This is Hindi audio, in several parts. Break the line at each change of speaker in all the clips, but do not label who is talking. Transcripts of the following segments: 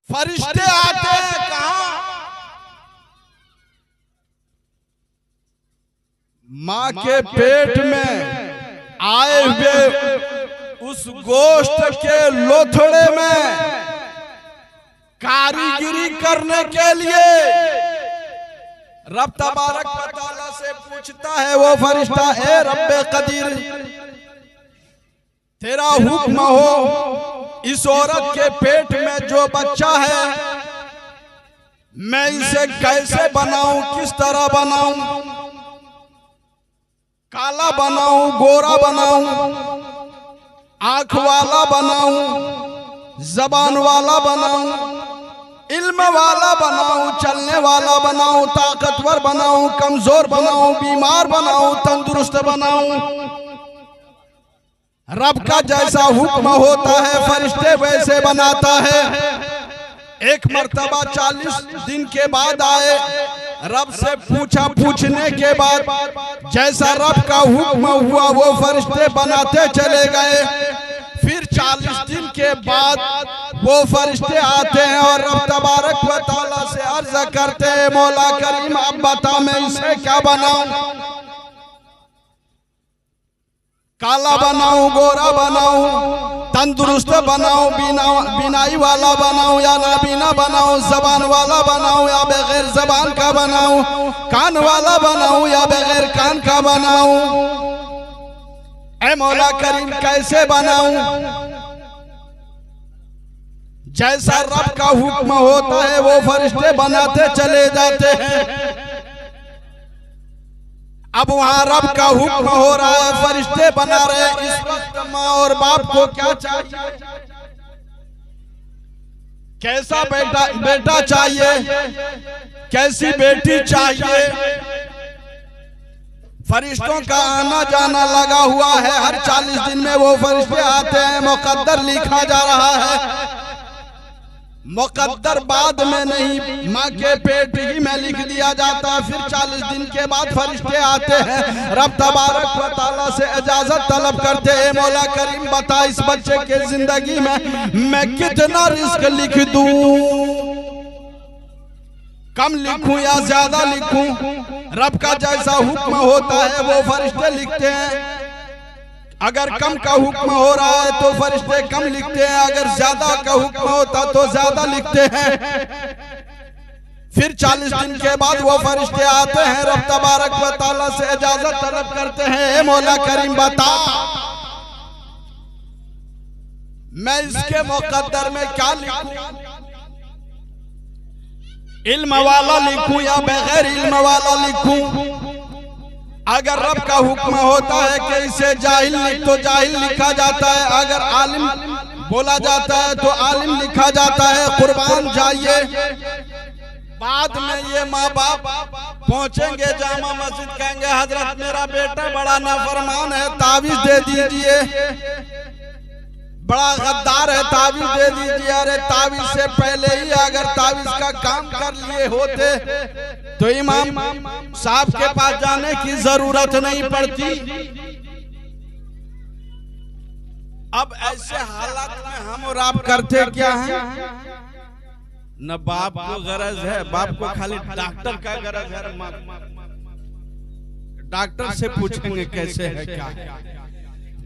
फरिश्ते आते हैं कहां? मां के पेट में आए हुए उस गोश्त के लोथड़े में कारीगिरी करने के लिए रब तबारक व तआला से पूछता है वो फरिश्ता, ए रब्बे कदीर, तेरा हुक्म हो इस औरत के पेट में जो बच्चा है मैं इसे कैसे बनाऊं, किस तरह बनाऊं, काला बनाऊं, गोरा बनाऊं, आंख वाला बनाऊं, जबान वाला बनाऊं, इल्म वाला बनाऊं, चलने वाला बनाऊं, ताकतवर बनाऊं, कमजोर बनाऊं, बीमार बनाऊं, तंदुरुस्त बनाऊं। रब का जैसा हुक्म होता है फरिश्ते वैसे बनाता है। एक मर्तबा 40 दिन के बाद आए, रब से पूछा, पूछने के बाद जैसा रब का हुक्म हुआ वो फरिश्ते बनाते चले गए। फिर 40 दिन के बाद वो फरिश्ते आते हैं और रब तबारक व तआला से अर्ज करते हैं, मौला करीम अब बता मैं इसे क्या बनाऊं, काला बनाऊं, गोरा बनाऊं, तंदुरुस्त बनाऊं, बिनाई वाला बनाऊं या नाबीना बनाऊं, जबान वाला बनाऊं या बगैर जबान का बनाऊं, कान वाला बनाऊं या बगैर कान का बनाऊं। ऐ मौला करीम कैसे बनाऊं? जैसा रब का हुक्म होता है वो फरिश्ते बनाते चले जाते हैं। अब वहां रब का हुक्म हो रहा है, फरिश्ते बना रहे हैं। इस वक्त माँ और बाप को क्या चाहिए? कैसा बेटा चाहिए, कैसी बेटी चाहिए? फरिश्तों का आना जाना लगा हुआ है। हर 40 दिन में वो फरिश्ते आते हैं। मुकद्दर लिखा जा रहा है। मुकद्दर बाद में नहीं, माँ के पेट ही में लिख दिया जाता है। फिर 40 दिन के बाद फरिश्ते आते हैं। रब तबारक व तआला से इजाजत तलब करते हैं, मौला करीम बता इस बच्चे के जिंदगी में मैं कितना रिस्क लिख दूं, कम लिखूं या ज्यादा लिखूं? रब का जैसा हुक्म होता है वो फरिश्ते लिखते हैं। अगर कम का हुक्म हो रहा है तो फरिश्ते कम लिखते हैं, अगर ज्यादा का हुक्म होता तो ज्यादा लिखते हैं। फिर 40 दिन के बाद वो फरिश्ते आते हैं। रब तबारक व तआला से इजाजत तलब करते हैं, ए मौला करीम बता मैं इसके मुकद्दर में क्या लिखूं, इल्म वाला लिखूं या बगैर इल्म वाला लिखूं? अगर रब का हुक्म होता है कि इसे जाहिल लिख तो जाहिल लिखा जाता है, अगर आलिम बोला जाता है तो आलिम लिखा जाता है। कुर्बान जाइए। बाद में ये माँ बाप पहुंचेंगे जामा मस्जिद, कहेंगे हजरत मेरा बेटा बड़ा नाफरमान है, तावीज दे दीजिए, बड़ा गद्दार है, तावीज दे दीजिए। अरे तावीज से पहले ही अगर तावीज का काम कर लिए होते तो इमाम साहब के पास जाने की जरूरत नहीं पड़ती। अब ऐसे हालात में हम और आप करते क्या हैं? न बाप को गरज है, बाप को खाली डॉक्टर का गरज है। डॉक्टर से पूछेंगे कैसे है क्या है।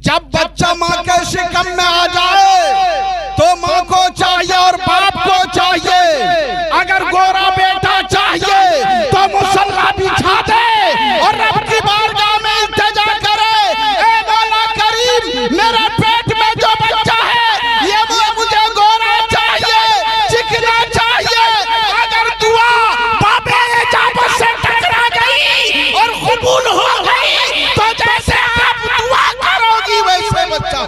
जब बच्चा माँ के शिकम में आ जाए तो माँ को चाहिए और बाप को चाहिए। अगर गोरा बेटा चाहिए तो मुसल्ला बिछा दे और रब की बारगाह में इल्तिजा करे, ए मौला करीम मेरे पेट में जो बच्चा है ये मुझे गोरा चाहिए, चिकना चाहिए। अगर दुआ बाबे इजाबत से टकरा गई और कबूल हो गई तो जैसे आप दुआ करोगी वैसे बच्चा।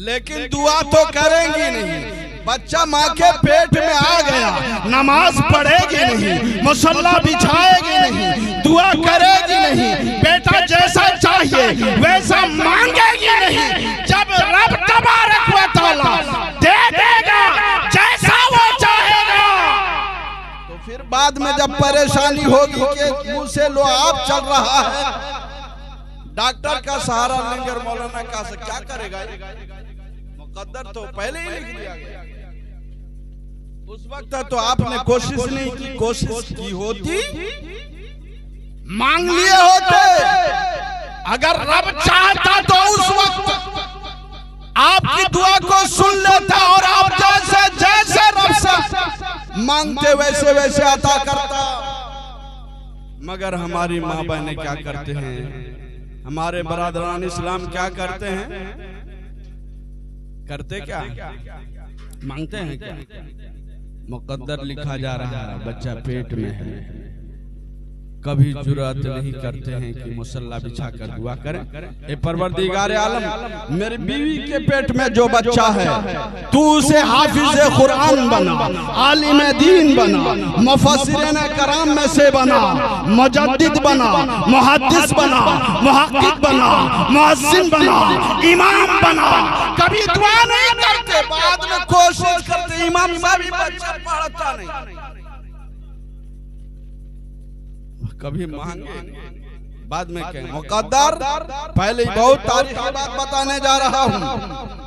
लेकिन दुआ तो करेंगी नहीं। बच्चा माँ के पेट में आ गया, नमाज पढ़ेगी नहीं, मुसल्ला बिछाएगी नहीं, दुआ करेगी नहीं, बेटा जैसा चाहिए वैसा मांगेगी नहीं। जब रब तबारक व तआला दे देगा जैसा वो चाहेगा तो फिर बाद में जब परेशानी होगी कि मुंह से लुआब चल रहा है, डॉक्टर का सहारा लेंगे और मौलाना का से क्या करेगा? मुकद्दर तो पहले ही लिख दिया गया। उस वक्त तो आपने कोशिश नहीं की, कोशिश की होती मांग लिए होते। अगर रब चाहता तो उस वक्त आपकी दुआ को सुन लेता और आप जैसे जैसे रब से मांगते वैसे वैसे अता करता। मगर हमारी माँ बहनें क्या करते हैं, हमारे बरादरान इस्लाम क्या करते हैं, करते क्या, मांगते हैं क्या? मुकद्दर लिखा जा रहा है, बच्चा पेट में है, कभी जुर्रत नहीं करते हैं कि मुसल्ला बिछा कर दुआ करें, ए परवरदिगार आलम मेरी बीवी के पेट में जो बच्चा है तू उसे हाफिज कुरान बना, आलिम दीन बना, मुफस्सिरीन कराम में से बना, मुजद्दिद बना, मुहद्दिस बना, मुहक्किक बना, मुअज्जिन बना, इमाम बना। कभी दुआ नहीं करते, बाद में कोशिश करते इमाम साहब भी बच्चा पढ़ता नहीं, कभी मांगे बाद में कहें मुकद्दर। पहले बहुत तारीखी बात बताने जा रहा हूँ।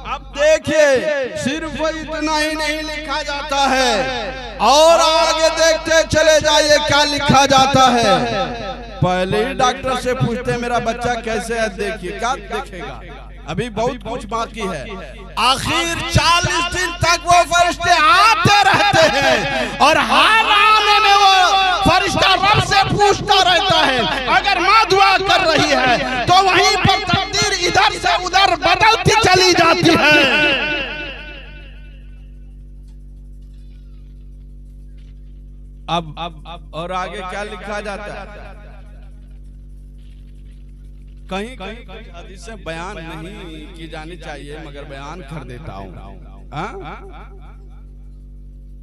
अब देखिए सिर्फ इतना ही नहीं लिखा जाता है और आगे देखते चले जाइए क्या लिखा जाता है। पहले ही डॉक्टर से पूछते मेरा बच्चा कैसे है, देखिए क्या देखेगा, अभी बहुत कुछ बाकी है। आखिर 40 दिन तक वो फरिश्ते आते रहते हैं और हर आने में वो फरिश्ता रब से पूछता रहता है। अगर माँ दुआ कर रही है तो वहीं पर तकदीर इधर से उधर बदलती चली जाती है। अब और आगे क्या लिखा जाता है, कहीं कहीं हदीसें बयान नहीं की जानी चाहिए मगर बयान कर देता हूँ,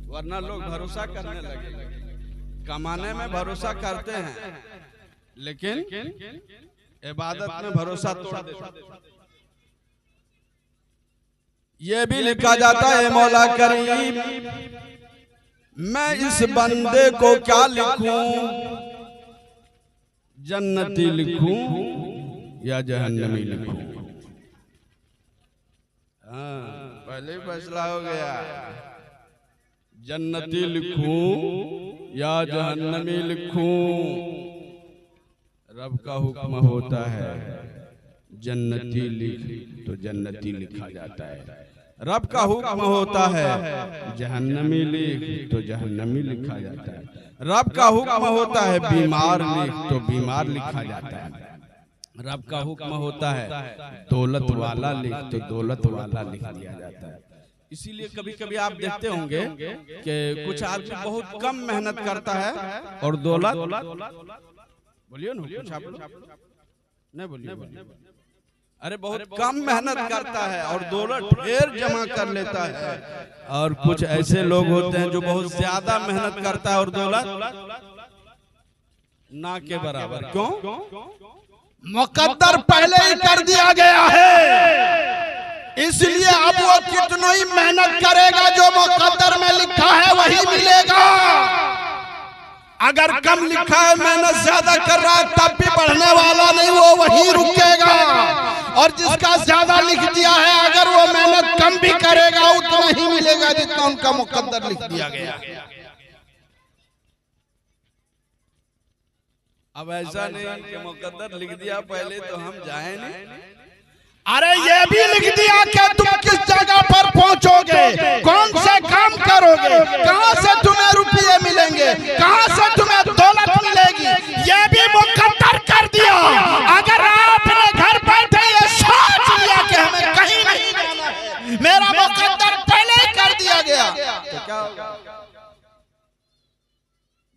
वरना लोग भरोसा करने लगे। कमाने में भरोसा करते हैं लेकिन इबादत में भरोसा तोड़ देते हैं। ये भी लिखा जाता है मौला करीम मैं इस बंदे को क्या लिखूं, जन्नती लिखूं या जहन्नमी लिखूं। हाँ पहले ही फैसला हो गया, जन्नती लिखूं या जहन्नमी लिखूं। रब का हुक्म होता है जन्नती लिख तो जन्नती लिखा जाता है, रब का हुक्म होता है जहन्नमी लिख तो जहन्नमी लिखा जाता है, रब का हुक्म होता है बीमार लिख तो बीमार लिखा जाता है, रब का हुक्म होता है दौलत वाला लिख तो दौलत वाला लिख दिया जाता है। इसीलिए कभी कभी आप देखते होंगे कि कुछ आदमी बहुत कम मेहनत करता है और दौलत, बोलिए ना कुछ आप नहीं बोलिए, अरे बहुत कम मेहनत करता है और दौलत ढेर जमा कर लेता है। और कुछ ऐसे लोग होते हैं जो बहुत ज्यादा मेहनत करता है और दौलत ना के बराबर। क्यों? मुकद्दर पहले ही कर दिया गया है, इसलिए अब वो कितना ही मेहनत करेगा जो मुकद्दर में लिखा है वही मिलेगा। अगर कम लिखा है मेहनत ज्यादा कर रहा है तब भी बढ़ने वाला नहीं, वो वही रुकेगा। और जिसका ज्यादा लिख दिया है अगर वो मेहनत कम भी करेगा उतना ही मिलेगा जितना उनका मुकद्दर लिख दिया गया। अब ऐसा नहीं कि मुकद्दर लिख दिया पहले तो हम जाए नहीं, अरे ये भी लिख दिया कि तुम किस जगह पर पहुंचोगे, कौन से काम करोगे, कहां से तुम्हें रुपये मिलेंगे, कहां से तुम्हें दौलत मिलेगी, ये भी मुकद्दर कर दिया। अगर आपने घर बैठे ये सोच लिया कि हमें कहीं नहीं जाना है, मेरा मुकद्दर पहले ही कर दिया गया, तो क्या होगा?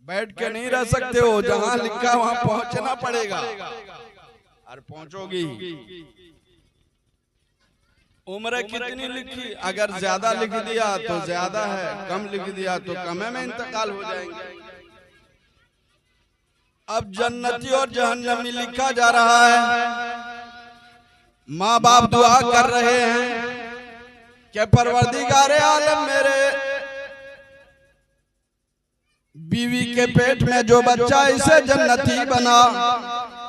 बैठ के नहीं रह सकते हो, जहां लिखा वहां पहुंचना पड़ेगा और पहुंचोगी। उम्र कितनी लिखी, अगर ज्यादा लिख दिया तो ज्यादा है, कम लिख दिया तो कम में इंतकाल हो जाएंगे। अब जन्नती और जहन्नमी लिखा जा रहा है। माँ बाप दुआ कर रहे हैं कि परवरदिगारे आलम मेरे बीवी के पेट में जो बच्चा इसे जन्नती बना,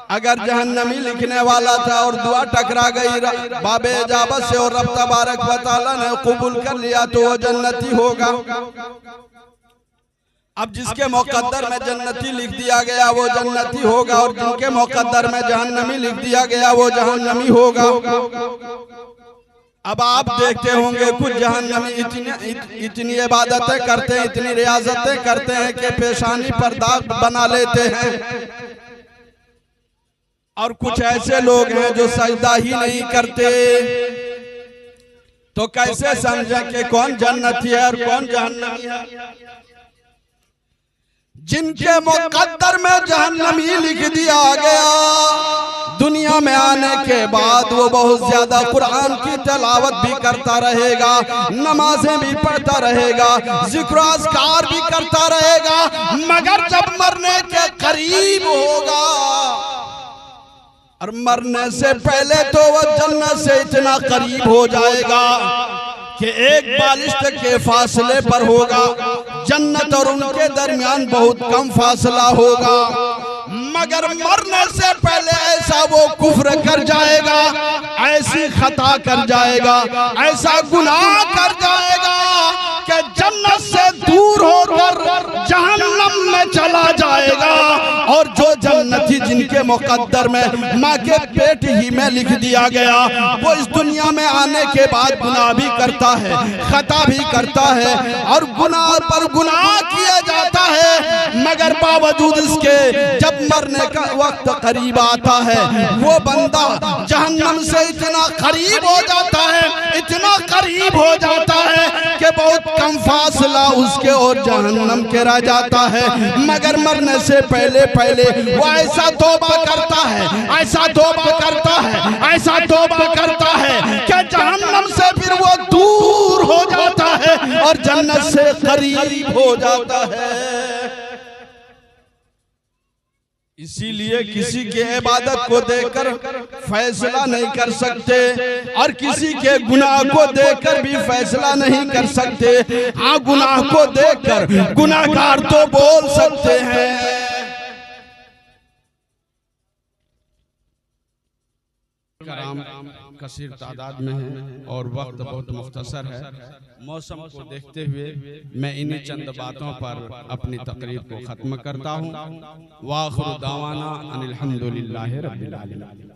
अगर जहन्नमी लिखने वाला था और दुआ टकरा गई बाबे इजाबत से और रब तबारक व तआला ने कबूल कर लिया तो वो जन्नती होगा। अब जिसके मुकद्दर में जन्नती लिख दिया गया वो जन्नती होगा और जिनके मुकद्दर में जहन्नमी लिख दिया गया वो जहन्नमी होगा। अब आप देखते होंगे कुछ जहन्नमी इतनी इबादतें करते हैं, इतनी रियाजतें करते हैं कि पेशानी पर दाग बना लेते हैं, और कुछ ऐसे लोग हैं जो सजदा ही नहीं करते। तो कैसे समझें कि कौन जन्नती है और कौन जहन्नमी है? जिनके मुकद्दर में जहन्नमी लिख दिया गया, दुनिया में आने के बाद वो बहुत ज्यादा कुरान की तिलावत भी करता रहेगा, नमाजें भी पढ़ता रहेगा, जिक्र अस्कार भी करता रहेगा, मगर जब मरने के करीब होगा और मरने से पहले तो वो जन्नत से इतना करीब हो जाएगा कि एक बालिश्त के फासले पर होगा। जन्नत और उनके दरमियान बहुत कम फासला होगा, मगर मरने से पहले ऐसा वो कुफ्र कर जाएगा, ऐसी खता कर जाएगा, ऐसा गुनाह कर जाएगा कि जन्नत से दूर होकर जहन्नम में चला जाएगा। और जो जन्नती जिनके मुकद्दर में माँ के पेट ही में लिख दिया गया, वो इस दुनिया में आने के बाद गुनाह भी करता है, खता भी करता है और गुनाह पर गुनाह किया जाता है, मगर बावजूद इसके जब मरने का वक्त करीब आता है वो बंदा जहन्नम से इतना करीब हो जाता है, इतना करीब हो जाता है कि बहुत कम फासला उसके और जहन्नम के रह जाता है, मगर मरने से पहले पहले वो ऐसा तौबा करता है, ऐसा तौबा करता है, ऐसा तौबा करता है कि जहन्नम से फिर वो दूर हो जाता है और जन्नत से करीब हो जाता है। इसीलिए किसी के इबादत को देखकर फैसला नहीं कर सकते और किसी के गुनाह को देखकर भी फैसला नहीं कर सकते। हाँ, गुनाह को देखकर गुनाहगार तो बोल सकते हैं। कराम कसीर तादाद में है और वक्त बहुत मुख्तसर है। मौसम को देखते हुए मैं इन्हीं चंद बातों पर अपनी तकरीर को खत्म करता हूँ। वाखिर दावाना अनिल हम्दुलिल्लाहि रब्बिल आलमीन।